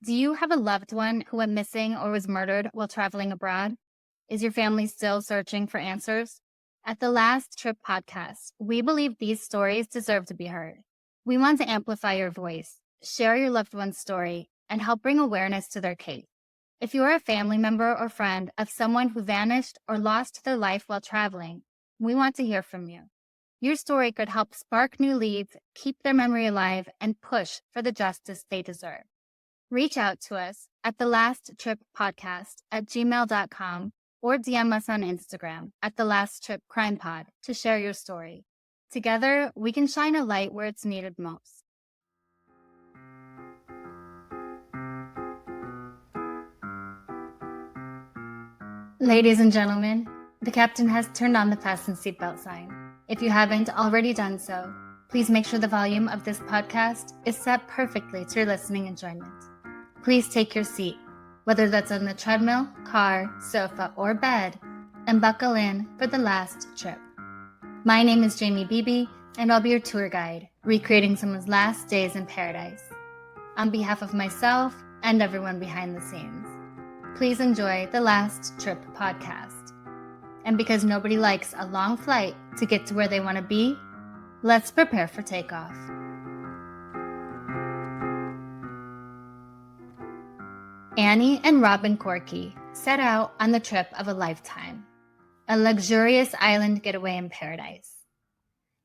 Do you have a loved one who went missing or was murdered while traveling abroad? Is your family still searching for answers? At the Last Trip podcast, we believe these stories deserve to be heard. We want to amplify your voice, share your loved one's story, and help bring awareness to their case. If you are a family member or friend of someone who vanished or lost their life while traveling, we want to hear from you. Your story could help spark new leads, keep their memory alive, and push for the justice they deserve. Reach out to us at the Last Trip Podcast at gmail.com or DM us on Instagram at the Last Trip Crime Pod to share your story. Together, we can shine a light where it's needed most. Ladies and gentlemen, the captain has turned on the fasten seatbelt sign. If you haven't already done so, please make sure the volume of this podcast is set perfectly to your listening enjoyment. Please take your seat, whether that's on the treadmill, car, sofa, or bed, and buckle in for the last trip. My name is Jamie Beebe, and I'll be your tour guide, recreating someone's last days in paradise. On behalf of myself and everyone behind the scenes, please enjoy the Last Trip podcast. And because nobody likes a long flight to get to where they want to be, let's prepare for takeoff. Annie and Robin Korkki set out on the trip of a lifetime, a luxurious island getaway in paradise.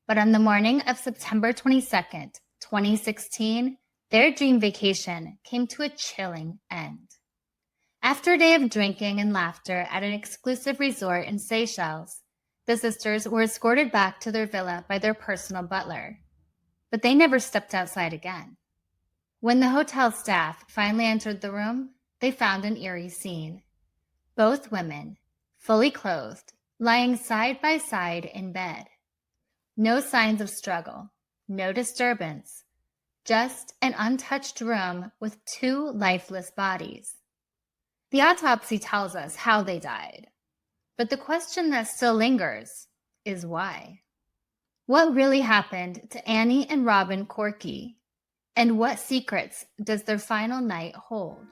But on the morning of September 22nd, 2016, their dream vacation came to a chilling end. After a day of drinking and laughter at an exclusive resort in Seychelles, the sisters were escorted back to their villa by their personal butler. But they never stepped outside again. When the hotel staff finally entered the room, they found an eerie scene. Both women, fully clothed, lying side by side in bed. No signs of struggle, no disturbance, just an untouched room with two lifeless bodies. The autopsy tells us how they died, but the question that still lingers is why. What really happened to Annie and Robin Korkki, and what secrets does their final night hold?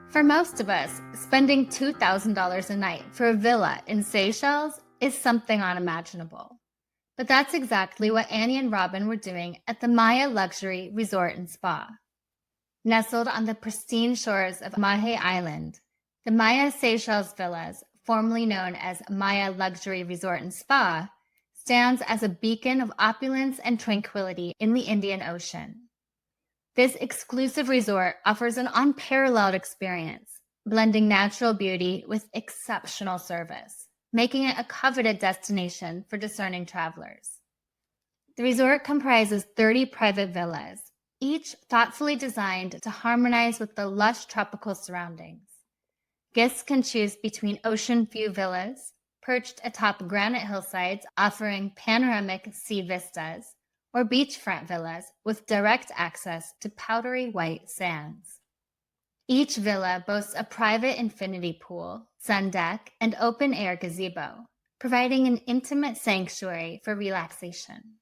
For most of us, spending $2,000 a night for a villa in Seychelles is something unimaginable. But that's exactly what Annie and Robin were doing at the Mahé Luxury Resort and Spa. Nestled on the pristine shores of Mahé Island, the Mahé Seychelles Villas, formerly known as Mahé Luxury Resort and Spa, stands as a beacon of opulence and tranquility in the Indian Ocean. This exclusive resort offers an unparalleled experience, blending natural beauty with exceptional service, making it a coveted destination for discerning travelers. The resort comprises 30 private villas, each thoughtfully designed to harmonize with the lush tropical surroundings. Guests can choose between ocean view villas, perched atop granite hillsides offering panoramic sea vistas, or beachfront villas with direct access to powdery white sands. Each villa boasts a private infinity pool, sun deck, and open-air gazebo, providing an intimate sanctuary for relaxation.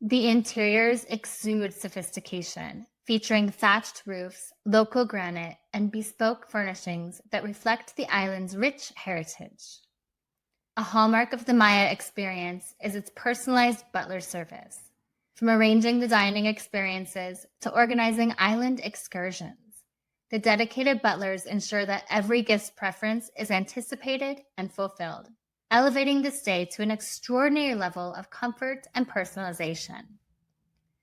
The interiors exude sophistication, featuring thatched roofs, local granite, and bespoke furnishings that reflect the island's rich heritage. A hallmark of the Mahé experience is its personalized butler service, from arranging the dining experiences to organizing island excursions. The dedicated butlers ensure that every guest's preference is anticipated and fulfilled, elevating the stay to an extraordinary level of comfort and personalization.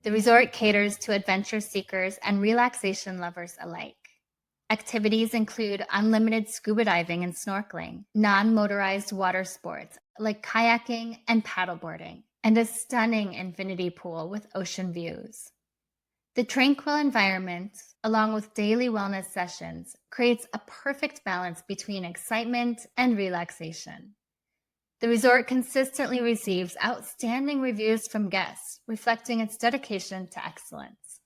The resort caters to adventure seekers and relaxation lovers alike. Activities include unlimited scuba diving and snorkeling, non-motorized water sports like kayaking and paddleboarding, and a stunning infinity pool with ocean views. The tranquil environment, along with daily wellness sessions, creates a perfect balance between excitement and relaxation. The resort consistently receives outstanding reviews from guests, reflecting its dedication to excellence.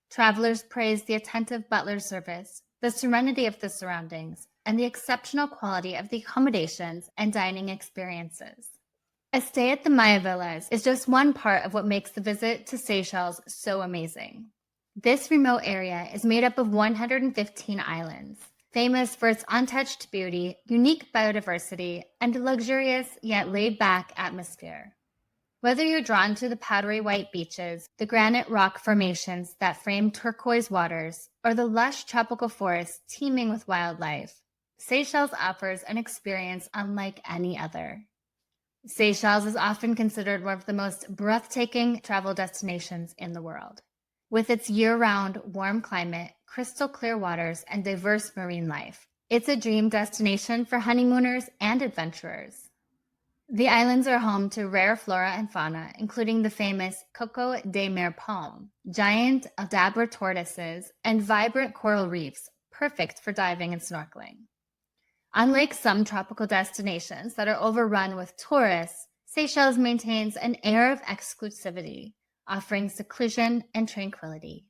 Travelers praise the attentive butler service, the serenity of the surroundings, and the exceptional quality of the accommodations and dining experiences. A stay at the Mahé villas is just one part of what makes the visit to Seychelles so amazing. This remote area is made up of 115 islands, famous for its untouched beauty, unique biodiversity, and luxurious yet laid-back atmosphere. Whether you're drawn to the powdery white beaches, the granite rock formations that frame turquoise waters, or the lush tropical forests teeming with wildlife, Seychelles offers an experience unlike any other. Seychelles is often considered one of the most breathtaking travel destinations in the world. With its year-round warm climate, crystal clear waters, and diverse marine life, it's a dream destination for honeymooners and adventurers. The islands are home to rare flora and fauna, including the famous Coco de Mer palm, giant Aldabra tortoises, and vibrant coral reefs, perfect for diving and snorkeling. Unlike some tropical destinations that are overrun with tourists, Seychelles maintains an air of exclusivity, offering seclusion and tranquility.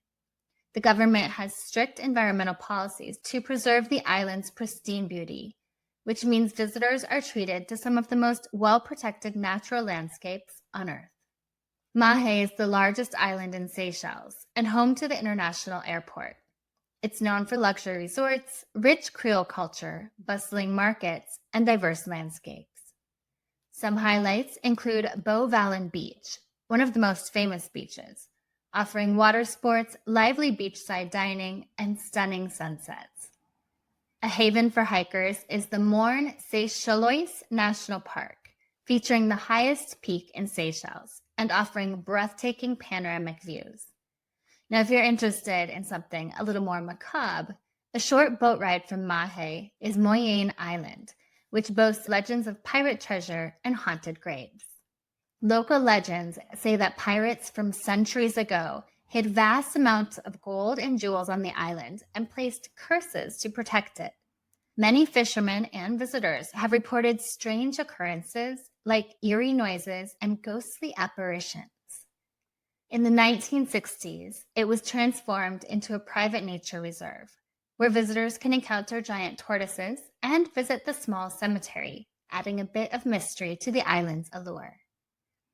The government has strict environmental policies to preserve the island's pristine beauty, which means visitors are treated to some of the most well-protected natural landscapes on Earth. Mahé is the largest island in Seychelles and home to the international airport. It's known for luxury resorts, rich Creole culture, bustling markets, and diverse landscapes. Some highlights include Beau Vallon Beach, one of the most famous beaches, offering water sports, lively beachside dining, and stunning sunsets. A haven for hikers is the Morne Seychellois National Park, featuring the highest peak in Seychelles and offering breathtaking panoramic views. Now, if you're interested in something a little more macabre, a short boat ride from Mahé is Moyenne Island, which boasts legends of pirate treasure and haunted graves. Local legends say that pirates from centuries ago hid vast amounts of gold and jewels on the island and placed curses to protect it. Many fishermen and visitors have reported strange occurrences like eerie noises and ghostly apparitions. In the 1960s, it was transformed into a private nature reserve, where visitors can encounter giant tortoises and visit the small cemetery, adding a bit of mystery to the island's allure.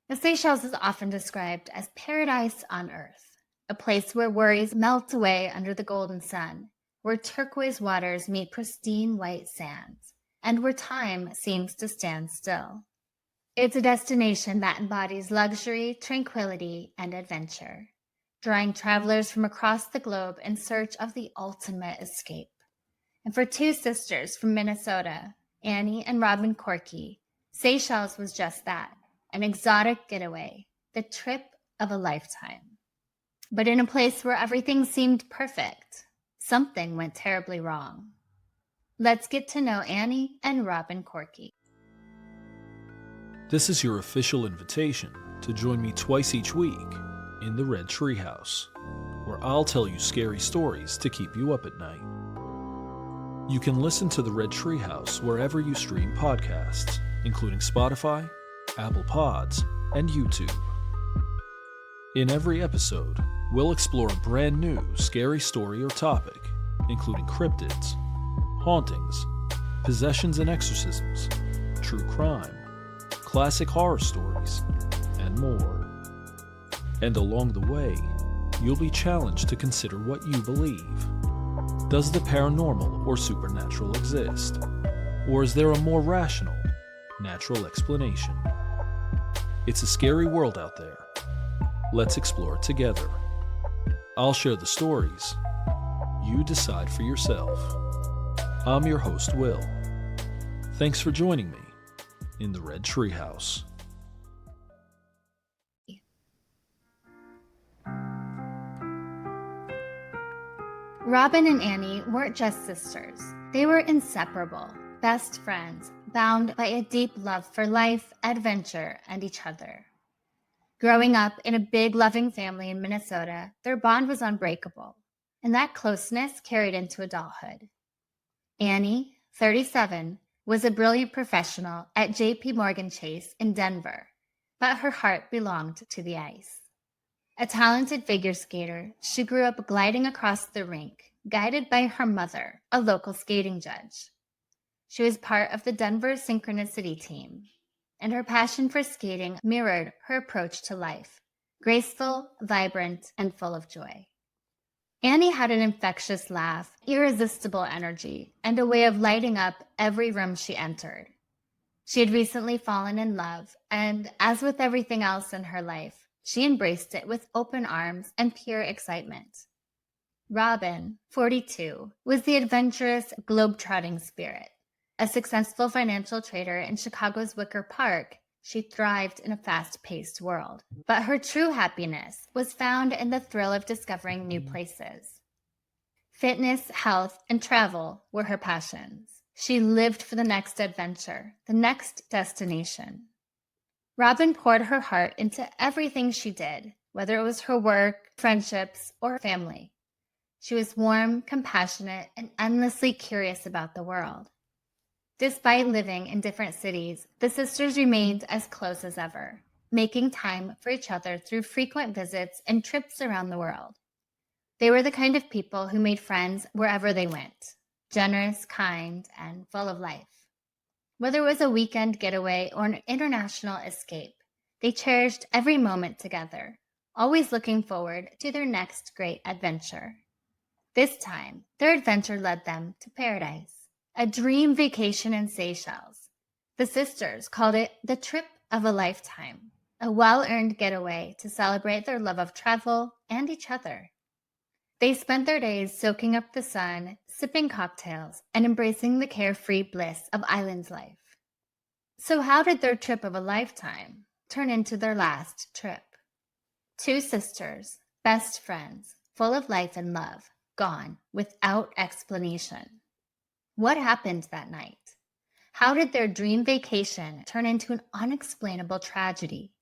The Seychelles is often described as paradise on earth, a place where worries melt away under the golden sun, where turquoise waters meet pristine white sands, and where time seems to stand still. It's a destination that embodies luxury, tranquility, and adventure, drawing travelers from across the globe in search of the ultimate escape. And for two sisters from Minnesota, Annie and Robin Korkki, Seychelles was just that, an exotic getaway, the trip of a lifetime. But in a place where everything seemed perfect, something went terribly wrong. Let's get to know Annie and Robin Korkki. This is your official invitation to join me twice each week in the Red Treehouse, where I'll tell you scary stories to keep you up at night. You can listen to the Red Treehouse wherever you stream podcasts, including Spotify, Apple Pods, and YouTube. In every episode, we'll explore a brand new scary story or topic, including cryptids, hauntings, possessions and exorcisms, true crime, classic horror stories, and more. And along the way, you'll be challenged to consider what you believe. Does the paranormal or supernatural exist? Or is there a more rational, natural explanation? It's a scary world out there. Let's explore it together. I'll share the stories. You decide for yourself. I'm your host, Will. Thanks for joining me in the Red Treehouse. Robin and Annie weren't just sisters. They were inseparable, best friends, bound by a deep love for life, adventure, and each other. Growing up in a big, loving family in Minnesota, their bond was unbreakable, and that closeness carried into adulthood. Annie, 37, was a brilliant professional at JP Morgan Chase in Denver, but her heart belonged to the ice. A talented figure skater, she grew up gliding across the rink, guided by her mother, a local skating judge. She was part of the Denver Synchronicity team, and her passion for skating mirrored her approach to life, graceful, vibrant, and full of joy. Annie had an infectious laugh, irresistible energy, and a way of lighting up every room she entered. She had recently fallen in love, and as with everything else in her life, she embraced it with open arms and pure excitement. Robin, 42, was the adventurous, globe-trotting spirit. A successful financial trader in Chicago's Wicker Park, she thrived in a fast-paced world. But her true happiness was found in the thrill of discovering new places. Fitness, health, and travel were her passions. She lived for the next adventure, the next destination. Robin poured her heart into everything she did, whether it was her work, friendships, or family. She was warm, compassionate, and endlessly curious about the world. Despite living in different cities, the sisters remained as close as ever, making time for each other through frequent visits and trips around the world. They were the kind of people who made friends wherever they went, generous, kind, and full of life. Whether it was a weekend getaway or an international escape, they cherished every moment together, always looking forward to their next great adventure. This time, their adventure led them to paradise, a dream vacation in Seychelles. The sisters called it the trip of a lifetime, a well-earned getaway to celebrate their love of travel and each other. They spent their days soaking up the sun, sipping cocktails, and embracing the carefree bliss of island life. So how did their trip of a lifetime turn into their last trip? Two sisters, best friends, full of life and love, gone without explanation. What happened that night? How did their dream vacation turn into an unexplainable tragedy?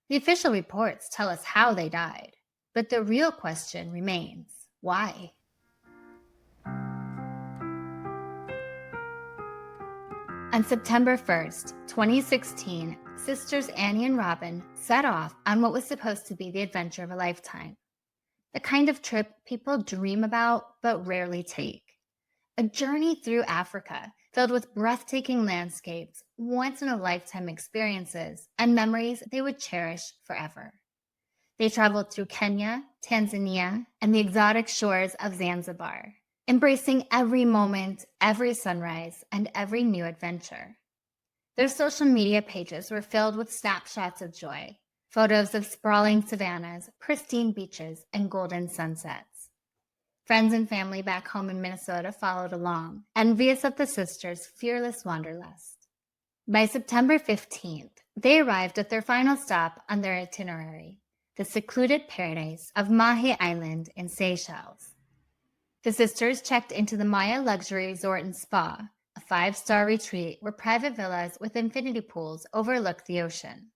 The official reports tell us how they died, but the real question remains, why? On September 1st, 2016, sisters Annie and Robin set off on what was supposed to be the adventure of a lifetime. The kind of trip people dream about but rarely take. A journey through Africa filled with breathtaking landscapes, once-in-a-lifetime experiences, and memories they would cherish forever. They traveled through Kenya, Tanzania, and the exotic shores of Zanzibar, embracing every moment, every sunrise, and every new adventure. Their social media pages were filled with snapshots of joy, photos of sprawling savannas, pristine beaches, and golden sunsets. Friends and family back home in Minnesota followed along, envious of the sisters' fearless wanderlust. By September 15th, they arrived at their final stop on their itinerary, the secluded paradise of Mahé Island in Seychelles. The sisters checked into the Mahé Luxury Resort and Spa, a 5-star retreat where private villas with infinity pools overlook the ocean.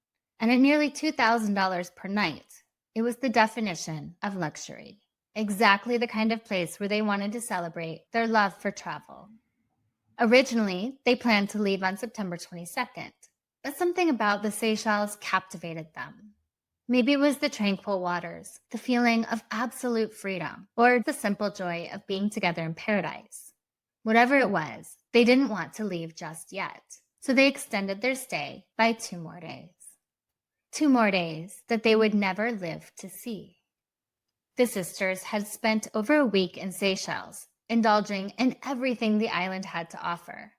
And at nearly $2,000 per night, it was the definition of luxury. Exactly the kind of place where they wanted to celebrate their love for travel. Originally, they planned to leave on September 22nd, but something about the Seychelles captivated them. Maybe it was the tranquil waters, the feeling of absolute freedom, or the simple joy of being together in paradise. Whatever it was, they didn't want to leave just yet, so they extended their stay by 2 more days. 2 more days that they would never live to see. The sisters had spent over a week in Seychelles, indulging in everything the island had to offer.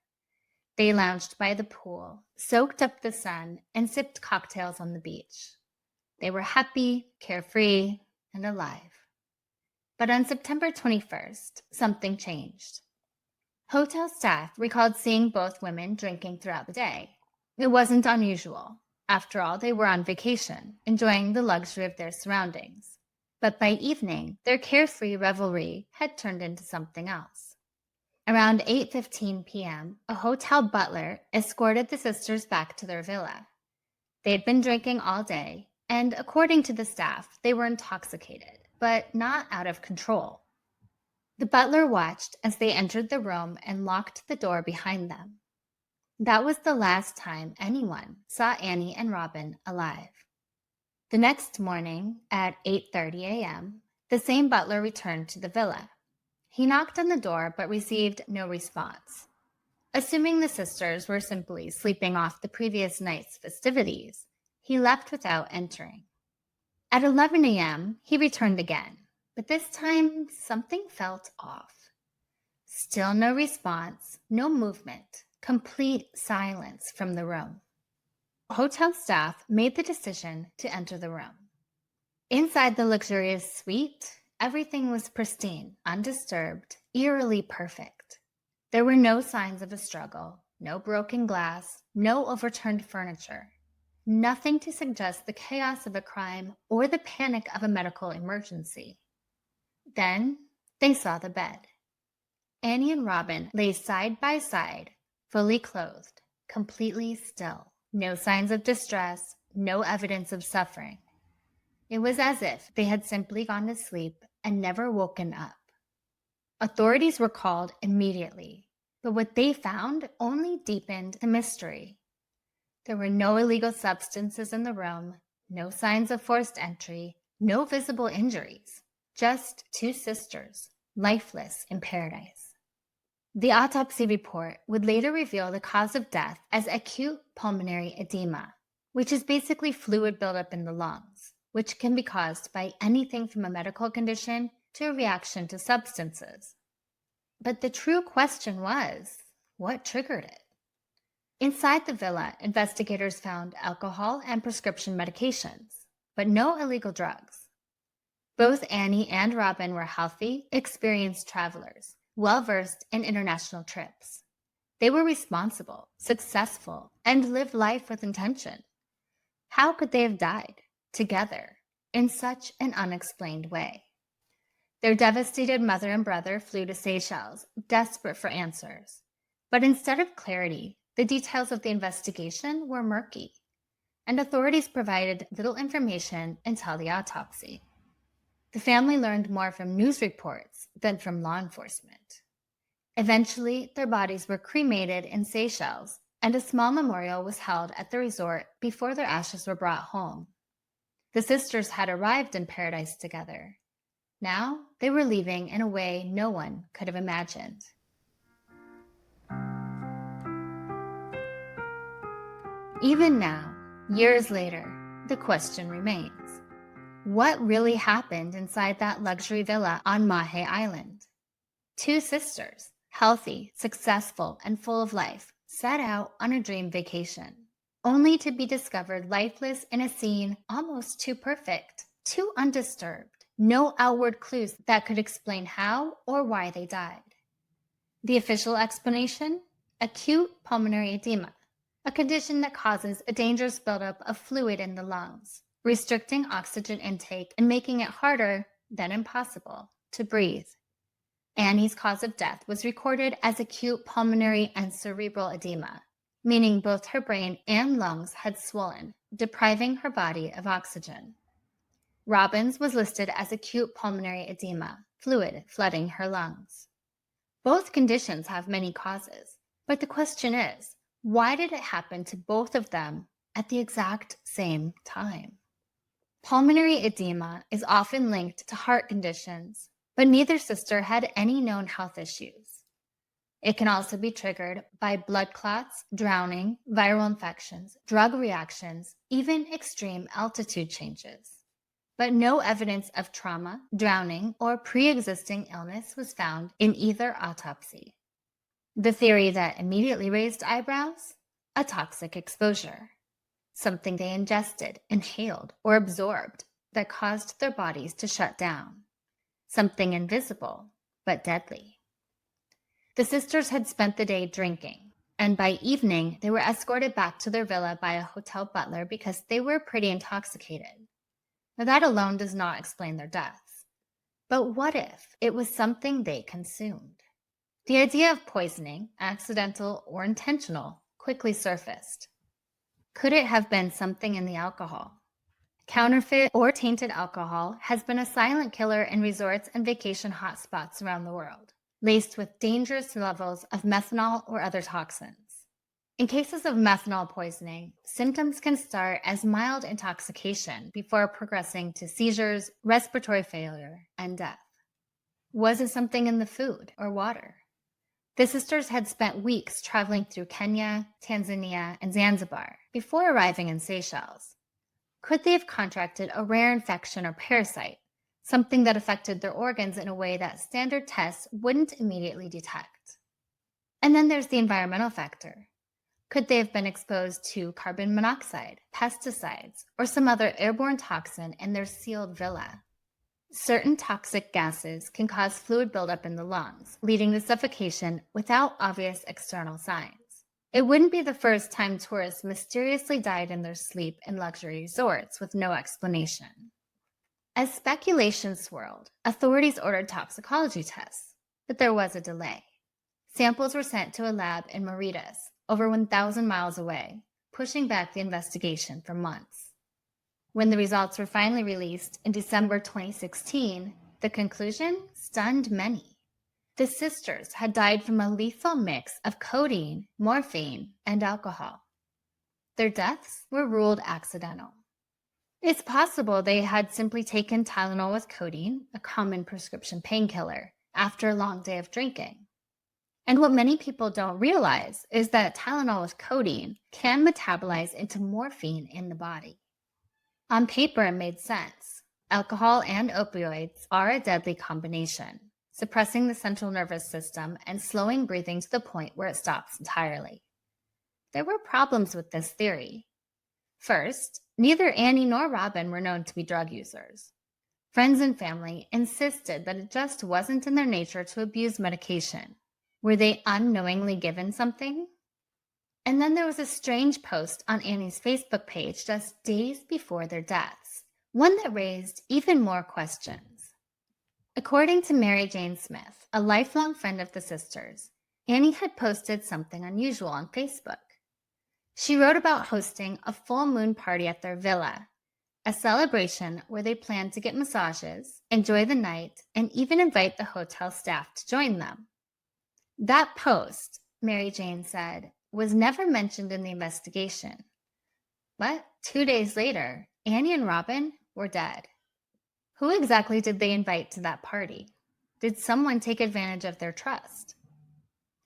They lounged by the pool, soaked up the sun, and sipped cocktails on the beach. They were happy, carefree, and alive. But on September 21st, something changed. Hotel staff recalled seeing both women drinking throughout the day. It wasn't unusual. After all, they were on vacation, enjoying the luxury of their surroundings. But by evening, their carefree revelry had turned into something else. Around 8:15 p.m., a hotel butler escorted the sisters back to their villa. They had been drinking all day, and according to the staff, they were intoxicated, but not out of control. The butler watched as they entered the room and locked the door behind them. That was the last time anyone saw Annie and Robin alive. The next morning, at 8:30 a.m., the same butler returned to the villa. He knocked on the door but received no response. Assuming the sisters were simply sleeping off the previous night's festivities, he left without entering. At 11 a.m., he returned again, but this time something felt off. Still no response, no movement, complete silence from the room. Hotel staff made the decision to enter the room. Inside the luxurious suite, everything was pristine, undisturbed, eerily perfect. There were no signs of a struggle, no broken glass, no overturned furniture. Nothing to suggest the chaos of a crime or the panic of a medical emergency. Then they saw the bed. Annie and Robin lay side by side, fully clothed, completely still. No signs of distress, no evidence of suffering. It was as if they had simply gone to sleep and never woken up. Authorities were called immediately, but what they found only deepened the mystery. There were no illegal substances in the room, no signs of forced entry, no visible injuries, just two sisters, lifeless in paradise. The autopsy report would later reveal the cause of death as acute pulmonary edema, which is basically fluid buildup in the lungs, which can be caused by anything from a medical condition to a reaction to substances. But the true question was, what triggered it? Inside the villa, investigators found alcohol and prescription medications, but no illegal drugs. Both Annie and Robin were healthy, experienced travelers, well-versed in international trips. They were responsible, successful, and lived life with intention. How could they have died together in such an unexplained way? Their devastated mother and brother flew to Seychelles, desperate for answers. But instead of clarity, the details of the investigation were murky, and authorities provided little information until the autopsy. The family learned more from news reports than from law enforcement. Eventually, their bodies were cremated in Seychelles, and a small memorial was held at the resort before their ashes were brought home. The sisters had arrived in paradise together. Now they were leaving in a way no one could have imagined. Even now, years later, the question remains. What really happened inside that luxury villa on Mahé Island? Two sisters, healthy, successful, and full of life, set out on a dream vacation, only to be discovered lifeless in a scene almost too perfect, too undisturbed, no outward clues that could explain how or why they died. The official explanation? Acute pulmonary edema, a condition that causes a dangerous buildup of fluid in the lungs, restricting oxygen intake and making it harder, then impossible, to breathe. Annie's cause of death was recorded as acute pulmonary and cerebral edema, meaning both her brain and lungs had swollen, depriving her body of oxygen. Robin's was listed as acute pulmonary edema, fluid flooding her lungs. Both conditions have many causes, but the question is, why did it happen to both of them at the exact same time? Pulmonary edema is often linked to heart conditions, but neither sister had any known health issues. It can also be triggered by blood clots, drowning, viral infections, drug reactions, even extreme altitude changes. But no evidence of trauma, drowning, or pre-existing illness was found in either autopsy. The theory that immediately raised eyebrows? A toxic exposure. Something they ingested, inhaled, or absorbed that caused their bodies to shut down. Something invisible, but deadly. The sisters had spent the day drinking, and by evening they were escorted back to their villa by a hotel butler because they were pretty intoxicated. Now that alone does not explain their deaths. But what if it was something they consumed? The idea of poisoning, accidental or intentional, quickly surfaced. Could it have been something in the alcohol? Counterfeit or tainted alcohol has been a silent killer in resorts and vacation hotspots around the world, laced with dangerous levels of methanol or other toxins. In cases of methanol poisoning, symptoms can start as mild intoxication before progressing to seizures, respiratory failure, and death. Was it something in the food or water? The sisters had spent weeks traveling through Kenya, Tanzania, and Zanzibar before arriving in Seychelles. Could they have contracted a rare infection or parasite, something that affected their organs in a way that standard tests wouldn't immediately detect? And then there's the environmental factor. Could they have been exposed to carbon monoxide, pesticides, or some other airborne toxin in their sealed villa? Certain toxic gases can cause fluid buildup in the lungs, leading to suffocation without obvious external signs. It wouldn't be the first time tourists mysteriously died in their sleep in luxury resorts with no explanation. As speculation swirled, authorities ordered toxicology tests, but there was a delay. Samples were sent to a lab in Mauritius, over 1,000 miles away, pushing back the investigation for months. When the results were finally released in December 2016, the conclusion stunned many. The sisters had died from a lethal mix of codeine, morphine, and alcohol. Their deaths were ruled accidental. It's possible they had simply taken Tylenol with codeine, a common prescription painkiller, after a long day of drinking. And what many people don't realize is that Tylenol with codeine can metabolize into morphine in the body. On paper, it made sense. Alcohol and opioids are a deadly combination, suppressing the central nervous system and slowing breathing to the point where it stops entirely. There were problems with this theory. First, neither Annie nor Robin were known to be drug users. Friends and family insisted that it just wasn't in their nature to abuse medication. Were they unknowingly given something? And then there was a strange post on Annie's Facebook page just days before their deaths, one that raised even more questions. According to Mary Jane Smith, a lifelong friend of the sisters, Annie had posted something unusual on Facebook. She wrote about hosting a full moon party at their villa, a celebration where they planned to get massages, enjoy the night, and even invite the hotel staff to join them. That post, Mary Jane said, was never mentioned in the investigation. But 2 days later, Annie and Robin were dead. Who exactly did they invite to that party? Did someone take advantage of their trust?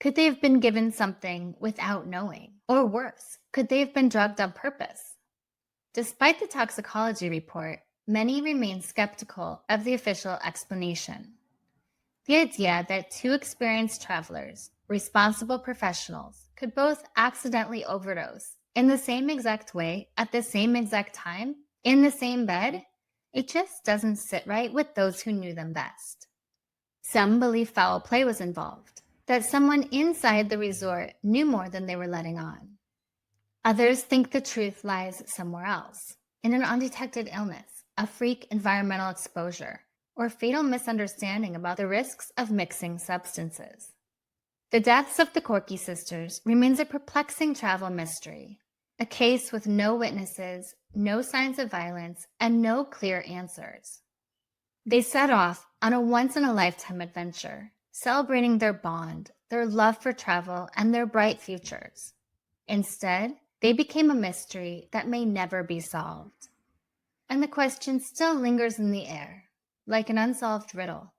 Could they have been given something without knowing? Or worse, could they have been drugged on purpose? Despite the toxicology report, many remain skeptical of the official explanation. The idea that two experienced travelers, responsible professionals, could both accidentally overdose in the same exact way at the same exact time in the same bed, it just doesn't sit right with those who knew them best. Some believe foul play was involved, that someone inside the resort knew more than they were letting on. Others think the truth lies somewhere else, in an undetected illness, a freak environmental exposure, or fatal misunderstanding about the risks of mixing substances. The deaths of the Korkki sisters remains a perplexing travel mystery, a case with no witnesses, no signs of violence, and no clear answers. They set off on a once-in-a-lifetime adventure, celebrating their bond, their love for travel, and their bright futures. Instead, they became a mystery that may never be solved. And the question still lingers in the air, like an unsolved riddle.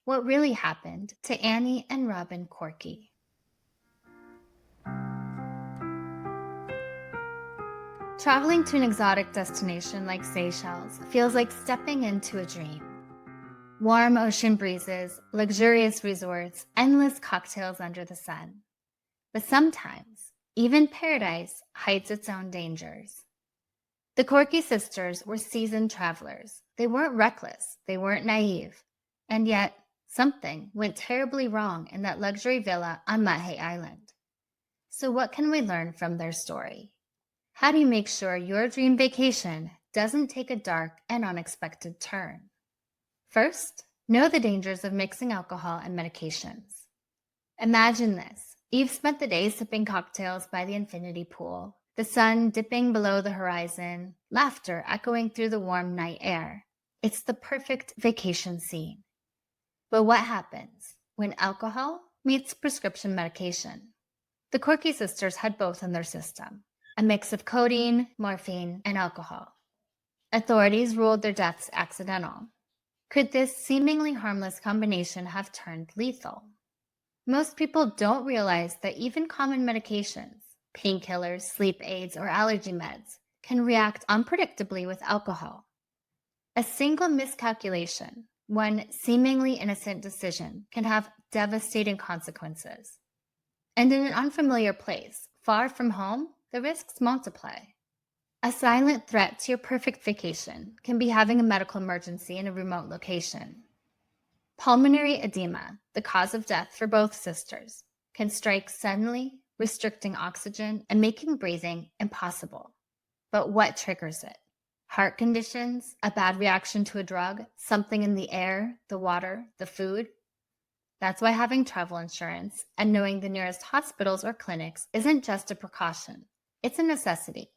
What really happened to Annie and Robin Korkki? Traveling to an exotic destination like Seychelles feels like stepping into a dream. Warm ocean breezes, luxurious resorts, endless cocktails under the sun. But sometimes, even paradise hides its own dangers. The Korkki sisters were seasoned travelers. They weren't reckless, they weren't naive, and yet something went terribly wrong in that luxury villa on Mahé Island. So what can we learn from their story? How do you make sure your dream vacation doesn't take a dark and unexpected turn? First, know the dangers of mixing alcohol and medications. Imagine this. You've spent the day sipping cocktails by the infinity pool, the sun dipping below the horizon, laughter echoing through the warm night air. It's the perfect vacation scene. But what happens when alcohol meets prescription medication? The Korkki sisters had both in their system, a mix of codeine, morphine, and alcohol. Authorities ruled their deaths accidental. Could this seemingly harmless combination have turned lethal? Most people don't realize that even common medications, painkillers, sleep aids, or allergy meds, can react unpredictably with alcohol. A single miscalculation, one seemingly innocent decision, can have devastating consequences. And in an unfamiliar place, far from home, the risks multiply. A silent threat to your perfect vacation can be having a medical emergency in a remote location. Pulmonary edema, the cause of death for both sisters, can strike suddenly, restricting oxygen and making breathing impossible. But what triggers it? Heart conditions, a bad reaction to a drug, something in the air, the water, the food? That's why having travel insurance and knowing the nearest hospitals or clinics isn't just a precaution, it's a necessity.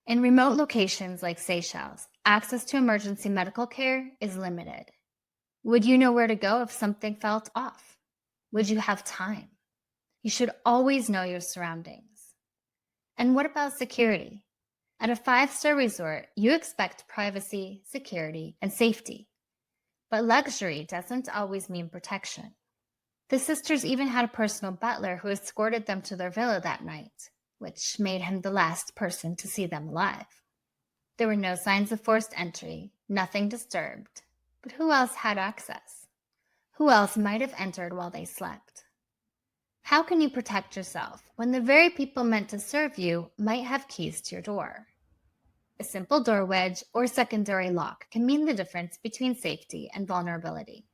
In remote locations like Seychelles, access to emergency medical care is limited. Would you know where to go if something felt off? Would you have time? You should always know your surroundings. And what about security? At a 5-star resort, you expect privacy, security, and safety. But luxury doesn't always mean protection. The sisters even had a personal butler who escorted them to their villa that night, which made him the last person to see them alive. There were no signs of forced entry, nothing disturbed. But who else had access? Who else might have entered while they slept? How can you protect yourself when the very people meant to serve you might have keys to your door? A simple door wedge or secondary lock can mean the difference between safety and vulnerability.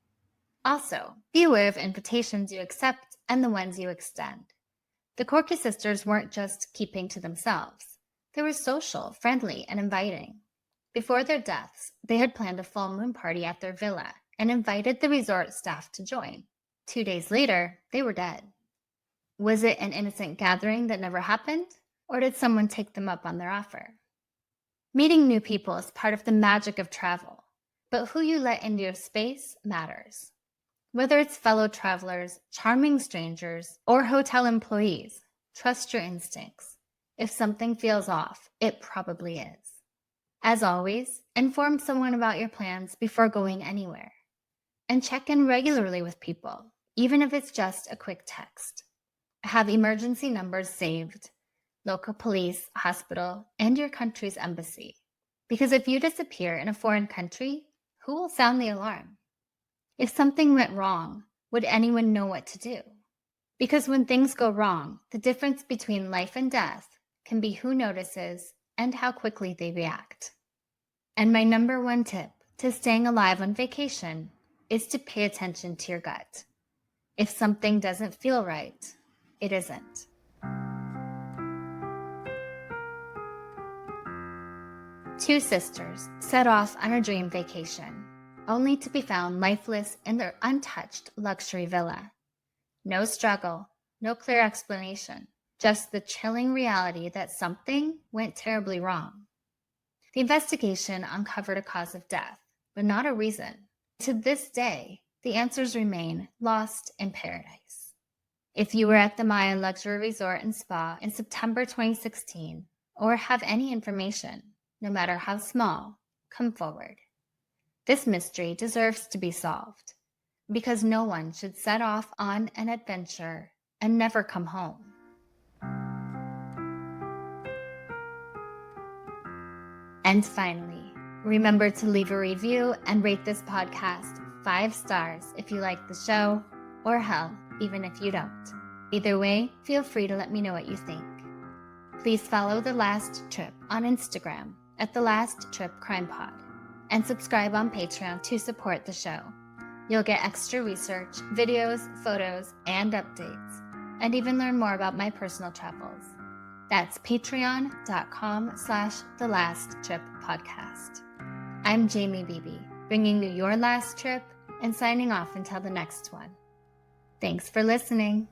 Also, be aware of invitations you accept and the ones you extend. The Korkki sisters weren't just keeping to themselves. They were social, friendly, and inviting. Before their deaths, they had planned a full moon party at their villa and invited the resort staff to join. 2 days later, they were dead. Was it an innocent gathering that never happened, or did someone take them up on their offer? Meeting new people is part of the magic of travel, but who you let into your space matters. Whether it's fellow travelers, charming strangers, or hotel employees, trust your instincts. If something feels off, it probably is. As always, inform someone about your plans before going anywhere. And check in regularly with people, even if it's just a quick text. Have emergency numbers saved, local police, hospital, and your country's embassy. Because if you disappear in a foreign country, who will sound the alarm? If something went wrong, would anyone know what to do? Because when things go wrong, the difference between life and death can be who notices and how quickly they react. And my number one tip to staying alive on vacation is to pay attention to your gut. If something doesn't feel right, it isn't. Two sisters set off on a dream vacation, only to be found lifeless in their untouched luxury villa. No struggle, no clear explanation, just the chilling reality that something went terribly wrong. The investigation uncovered a cause of death, but not a reason. To this day, the answers remain lost in paradise. If you were at the Mahé Luxury Resort and Spa in September 2016, or have any information, no matter how small, come forward. This mystery deserves to be solved, because no one should set off on an adventure and never come home. And finally, remember to leave a review and rate this podcast 5 stars if you like the show, or hell, even if you don't. Either way, feel free to let me know what you think. Please follow The Last Trip on Instagram at The Last Trip Crime Pod, and subscribe on Patreon to support the show. You'll get extra research, videos, photos, and updates, and even learn more about my personal travels. That's patreon.com/thelasttrippodcast. I'm Jamie Beebe, bringing you your last trip and signing off until the next one. Thanks for listening.